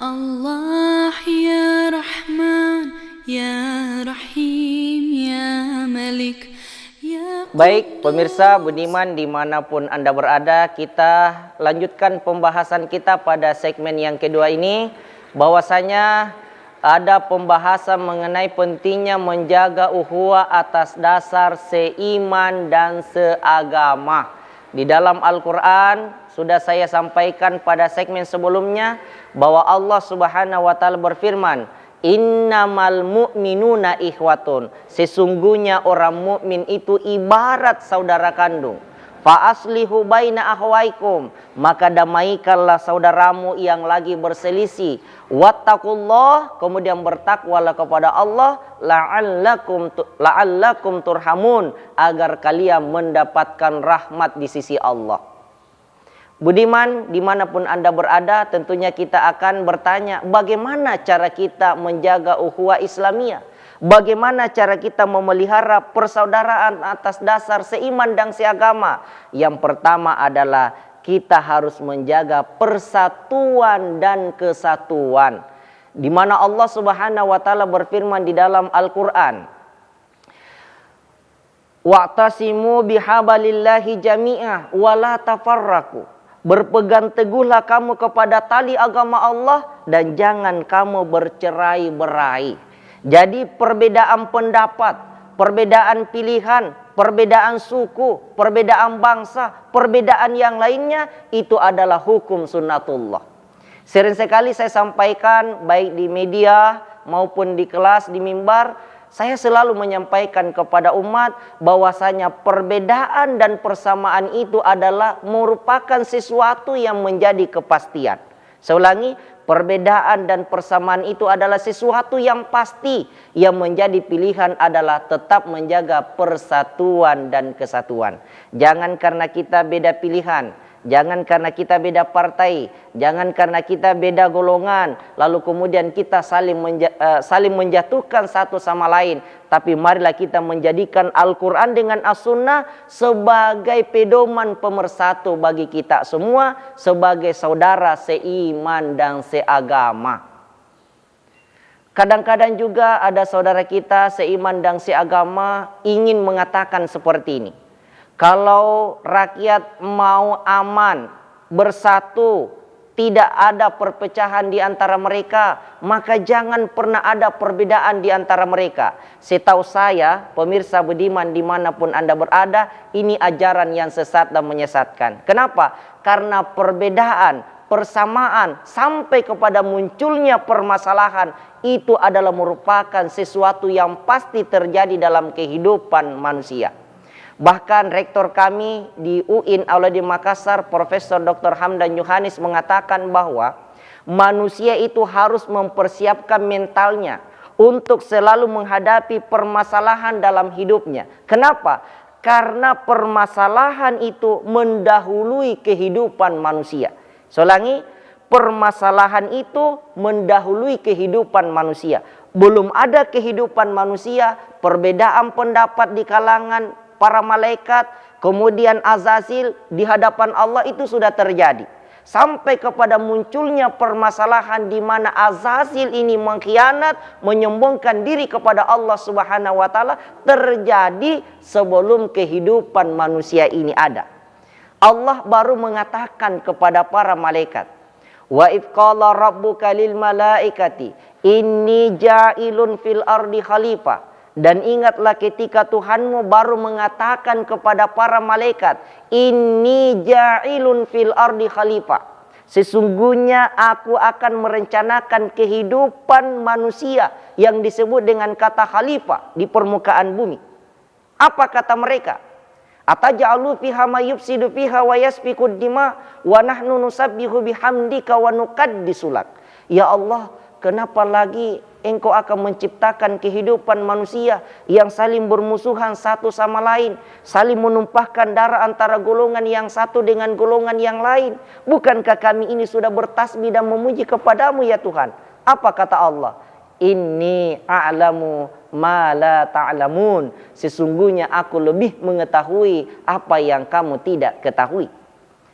Allah ya Rahman ya Rahim ya Malik ya. Baik pemirsa Budiman dimanapun Anda berada, kita lanjutkan pembahasan kita pada segmen yang kedua ini. Bahwasanya ada pembahasan mengenai pentingnya menjaga ukhuwah atas dasar seiman dan seagama. Di dalam Al-Quran sudah saya sampaikan pada segmen sebelumnya bahwa Allah Subhanahu wa taala berfirman, "Innamal mu'minuna ikhwatun." Sesungguhnya orang mukmin itu ibarat saudara kandung. Fa aslihu baina akhwaikum, maka damaikanlah saudaramu yang lagi berselisih. Wattaqullah, kemudian bertakwalah kepada Allah, la'allakum turhamun, agar kalian mendapatkan rahmat di sisi Allah. Budiman, dimanapun Anda berada, tentunya kita akan bertanya, bagaimana cara kita menjaga ukhuwah Islamiyah? Bagaimana cara kita memelihara persaudaraan atas dasar seiman dan seagama? Yang pertama adalah kita harus menjaga persatuan dan kesatuan. Di mana Allah Subhanahu wa taala berfirman di dalam Al-Qur'an, "Wa'tasimu bihablillahi jami'ah wa la tafarraqu." Berpegang teguhlah kamu kepada tali agama Allah dan jangan kamu bercerai-berai. Jadi perbedaan pendapat, perbedaan pilihan, perbedaan suku, perbedaan bangsa, perbedaan yang lainnya itu adalah hukum sunnatullah. Sering sekali saya sampaikan baik di media maupun di kelas, di mimbar, saya selalu menyampaikan kepada umat bahwasanya perbedaan dan persamaan itu adalah merupakan sesuatu yang menjadi kepastian. Saya ulangi, perbedaan dan persamaan itu adalah sesuatu yang pasti. Yang menjadi pilihan adalah tetap menjaga persatuan dan kesatuan. Jangan karena kita beda pilihan, jangan karena kita beda partai, jangan karena kita beda golongan, lalu kemudian kita saling menjatuhkan satu sama lain. Tapi marilah kita menjadikan Al-Quran dengan As-Sunnah sebagai pedoman pemersatu bagi kita semua, sebagai saudara seiman dan seagama. Kadang-kadang juga ada saudara kita seiman dan seagama ingin mengatakan seperti ini. Kalau rakyat mau aman, bersatu, tidak ada perpecahan di antara mereka, maka jangan pernah ada perbedaan di antara mereka. Setahu saya, pemirsa Budiman dimanapun Anda berada, ini ajaran yang sesat dan menyesatkan. Kenapa? Karena perbedaan, persamaan, sampai kepada munculnya permasalahan, itu adalah merupakan sesuatu yang pasti terjadi dalam kehidupan manusia. Bahkan rektor kami di UIN Aula di Makassar, Profesor Dr. Hamdan Yohanes mengatakan bahwa manusia itu harus mempersiapkan mentalnya untuk selalu menghadapi permasalahan dalam hidupnya. Kenapa? Karena permasalahan itu mendahului kehidupan manusia. Saya ulangi, permasalahan itu mendahului kehidupan manusia. Belum ada kehidupan manusia, perbedaan pendapat di kalangan para malaikat, kemudian Azazil di hadapan Allah itu sudah terjadi. Sampai kepada munculnya permasalahan di mana Azazil ini mengkhianat, menyombongkan diri kepada Allah Subhanahu wa taala, terjadi sebelum kehidupan manusia ini ada. Allah baru mengatakan kepada para malaikat, "Wa idz qala rabbuka lil malaikati inni ja'ilun fil ardi khalifah." Dan ingatlah ketika Tuhanmu baru mengatakan kepada para malaikat, "Inni ja'ilun fil ardi khalifah." Sesungguhnya aku akan merencanakan kehidupan manusia yang disebut dengan kata khalifah di permukaan bumi. Apa kata mereka? "Ataj'alu fiha may yufsidu fiha wa yasfikud dima wa nahnu nusabbihu bihamdika wa nuqaddisu lak." Ya Allah, kenapa lagi Engkau akan menciptakan kehidupan manusia yang saling bermusuhan satu sama lain, saling menumpahkan darah antara golongan yang satu dengan golongan yang lain? Bukankah kami ini sudah bertasbih dan memuji kepadamu ya Tuhan? Apa kata Allah? "Inni a'lamu ma la ta'lamun." Sesungguhnya aku lebih mengetahui apa yang kamu tidak ketahui.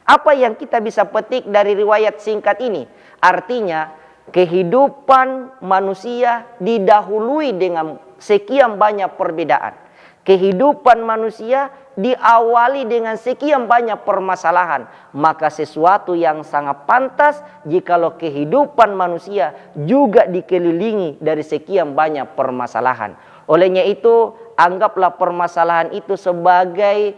Apa yang kita bisa petik dari riwayat singkat ini? Artinya Kehidupan manusia didahului dengan sekian banyak perbedaan. Kehidupan manusia diawali dengan sekian banyak permasalahan. Maka sesuatu yang sangat pantas jikalau kehidupan manusia juga dikelilingi dari sekian banyak permasalahan. Olehnya itu, anggaplah permasalahan itu sebagai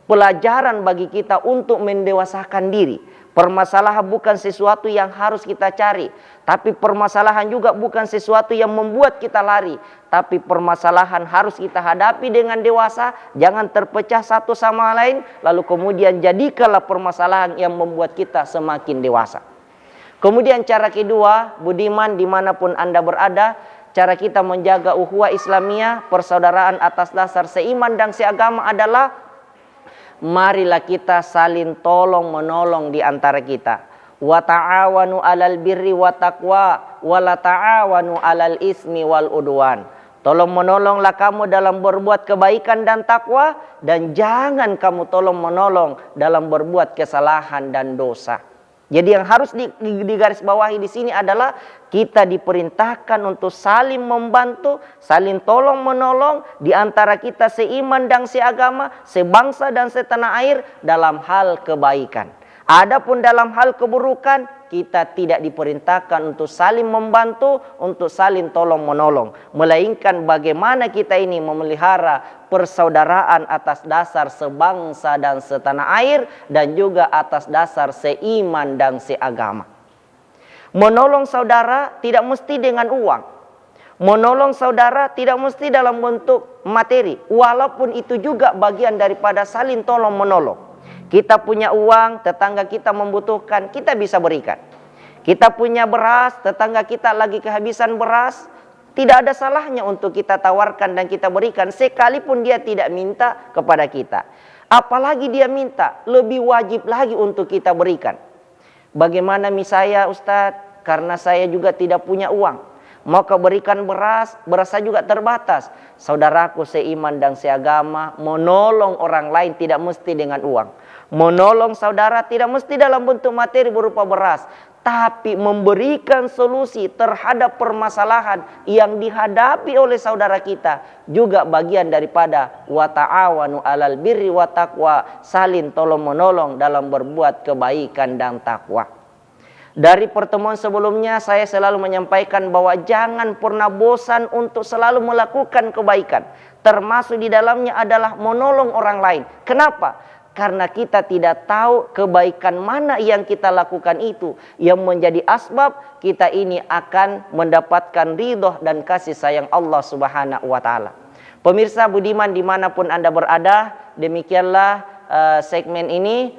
pelajaran bagi kita untuk mendewasakan diri. Permasalahan bukan sesuatu yang harus kita cari, tapi permasalahan juga bukan sesuatu yang membuat kita lari, tapi permasalahan harus kita hadapi dengan dewasa. Jangan terpecah satu sama lain, lalu kemudian jadikanlah permasalahan yang membuat kita semakin dewasa. Kemudian cara kedua, budiman dimanapun Anda berada, cara kita menjaga ukhuwah Islamiyah, persaudaraan atas dasar seiman dan seagama adalah marilah kita saling tolong menolong di antara kita. Wa ta'awanu 'alal birri wa taqwa wa la ta'awanu 'alal ismi wal udwan. Tolong menolonglah kamu dalam berbuat kebaikan dan takwa, dan jangan kamu tolong menolong dalam berbuat kesalahan dan dosa. Jadi yang harus digarisbawahi di sini adalah kita diperintahkan untuk saling membantu, saling tolong menolong di antara kita seiman dan seagama, sebangsa dan setanah air dalam hal kebaikan. Adapun dalam hal keburukan, kita tidak diperintahkan untuk saling membantu, untuk saling tolong menolong, melainkan bagaimana kita ini memelihara persaudaraan atas dasar sebangsa dan setanah air, dan juga atas dasar seiman dan seagama. Menolong saudara tidak mesti dengan uang. Menolong saudara tidak mesti dalam bentuk materi, walaupun itu juga bagian daripada saling tolong menolong. Kita punya uang, tetangga kita membutuhkan, kita bisa berikan. Kita punya beras, tetangga kita lagi kehabisan beras, tidak ada salahnya untuk kita tawarkan dan kita berikan, sekalipun dia tidak minta kepada kita. Apalagi dia minta, lebih wajib lagi untuk kita berikan. Bagaimana misalnya Ustadz, karena saya juga tidak punya uang, mau kau berikan beras, berasnya juga terbatas. Saudaraku seiman dan seagama, menolong orang lain tidak mesti dengan uang. Menolong saudara tidak mesti dalam bentuk materi berupa beras, tapi memberikan solusi terhadap permasalahan yang dihadapi oleh saudara kita juga bagian daripada wa ta'awanu 'alal birri wa taqwa, saling tolong menolong dalam berbuat kebaikan dan takwa. Dari pertemuan sebelumnya saya selalu menyampaikan bahwa jangan pernah bosan untuk selalu melakukan kebaikan, termasuk di dalamnya adalah menolong orang lain. Kenapa? Karena kita tidak tahu kebaikan mana yang kita lakukan itu yang menjadi asbab kita ini akan mendapatkan ridho dan kasih sayang Allah Subhanahu wa Ta'ala. Pemirsa budiman dimanapun Anda berada, demikianlah segmen ini,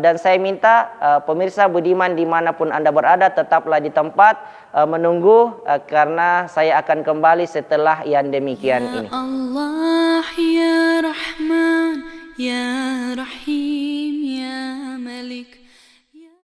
dan saya minta pemirsa budiman dimanapun Anda berada tetaplah di tempat menunggu, karena saya akan kembali setelah yang demikian ini. Ya Allah ya Rahman ya Rahim.